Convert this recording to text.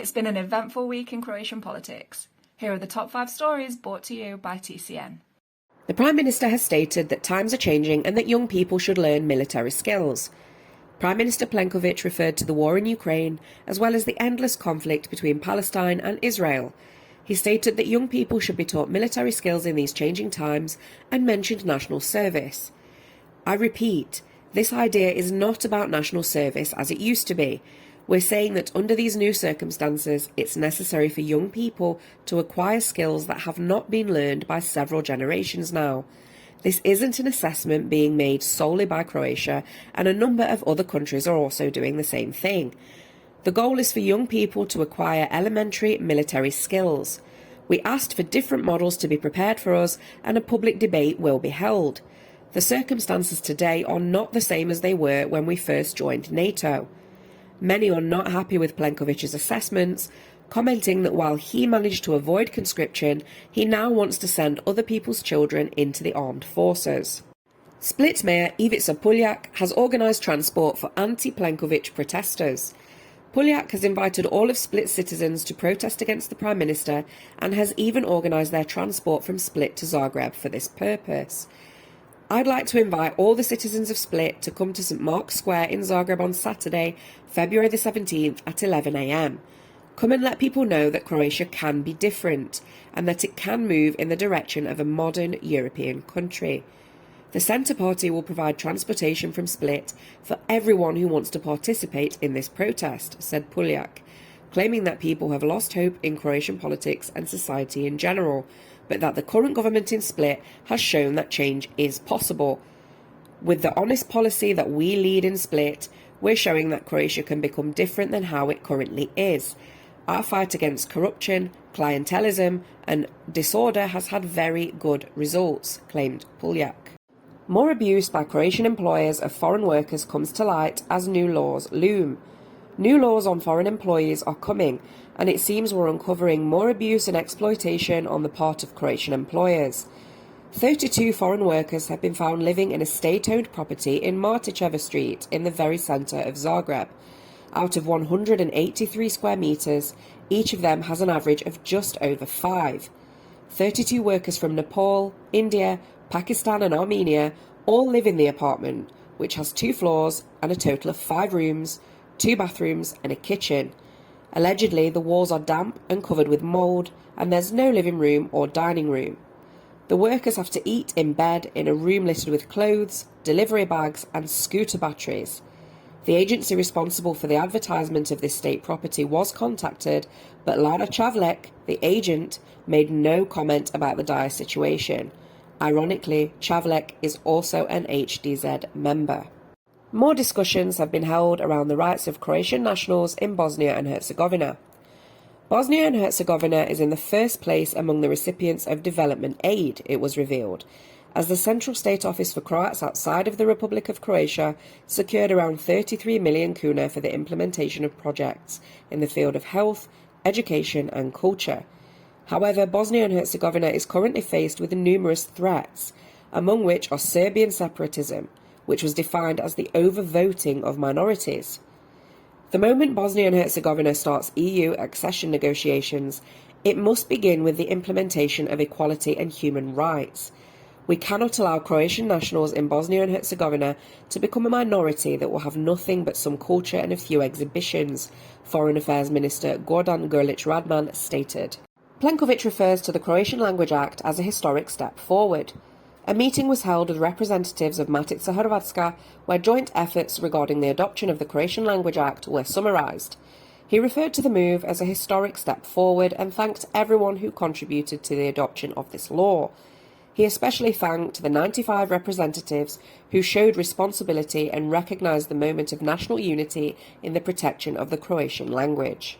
It's been an eventful week in Croatian politics. Here are the top 5 stories brought to you by TCN. The Prime Minister has stated that times are changing and that young people should learn military skills. Prime Minister Plenković referred to the war in Ukraine, as well as the endless conflict between Palestine and Israel. He stated that young people should be taught military skills in these changing times and mentioned national service. I repeat, this idea is not about national service as it used to be. We're saying that under these new circumstances, it's necessary for young people to acquire skills that have not been learned by several generations now. This isn't an assessment being made solely by Croatia, and a number of other countries are also doing the same thing. The goal is for young people to acquire elementary military skills. We asked for different models to be prepared for us, and a public debate will be held. The circumstances today are not the same as they were when we first joined NATO. Many are not happy with Plenkovic's assessments, commenting that while he managed to avoid conscription, he now wants to send other people's children into the armed forces. Split Mayor Ivica Puljak has organised transport for anti-Plenković protesters. Puljak has invited all of Split's citizens to protest against the Prime Minister and has even organised their transport from Split to Zagreb for this purpose. I'd like to invite all the citizens of Split to come to St Mark's Square in Zagreb on Saturday, February the 17th at 11 a.m. Come and let people know that Croatia can be different and that it can move in the direction of a modern European country. The Centre Party will provide transportation from Split for everyone who wants to participate in this protest, said Puljak, claiming that people have lost hope in Croatian politics and society in general, but that the current government in Split has shown that change is possible. With the honest policy that we lead in Split, we're showing that Croatia can become different than how it currently is. Our fight against corruption, clientelism and disorder has had very good results, claimed Puljak. More abuse by Croatian employers of foreign workers comes to light as new laws loom. New laws on foreign employees are coming, and it seems we're uncovering more abuse and exploitation on the part of Croatian employers. 32 foreign workers have been found living in a state-owned property in Martićeva Street in the very centre of Zagreb. Out of 183 square metres, each of them has an average of just over 5. 32 workers from Nepal, India, Pakistan and Armenia all live in the apartment, which has 2 floors and a total of 5 rooms, 2 bathrooms and a kitchen. Allegedly, the walls are damp and covered with mould, and there's no living room or dining room. The workers have to eat in bed in a room littered with clothes, delivery bags and scooter batteries. The agency responsible for the advertisement of this state property was contacted, but Lara Chavlek, the agent, made no comment about the dire situation. Ironically, Chavlek is also an HDZ member. More discussions have been held around the rights of Croatian nationals in Bosnia and Herzegovina. Bosnia and Herzegovina is in the first place among the recipients of development aid, it was revealed, as the Central State Office for Croats outside of the Republic of Croatia secured around 33 million kuna for the implementation of projects in the field of health, education and culture. However, Bosnia and Herzegovina is currently faced with numerous threats, among which are Serbian separatism, which was defined as the overvoting of minorities. The moment Bosnia and Herzegovina starts EU accession negotiations, it must begin with the implementation of equality and human rights. We cannot allow Croatian nationals in Bosnia and Herzegovina to become a minority that will have nothing but some culture and a few exhibitions, Foreign Affairs Minister Gordan Grlić Radman stated. Plenković refers to the Croatian Language Act as a historic step forward. A meeting was held with representatives of Matica Hrvatska, where joint efforts regarding the adoption of the Croatian Language Act were summarised. He referred to the move as a historic step forward and thanked everyone who contributed to the adoption of this law. He especially thanked the 95 representatives who showed responsibility and recognised the moment of national unity in the protection of the Croatian language.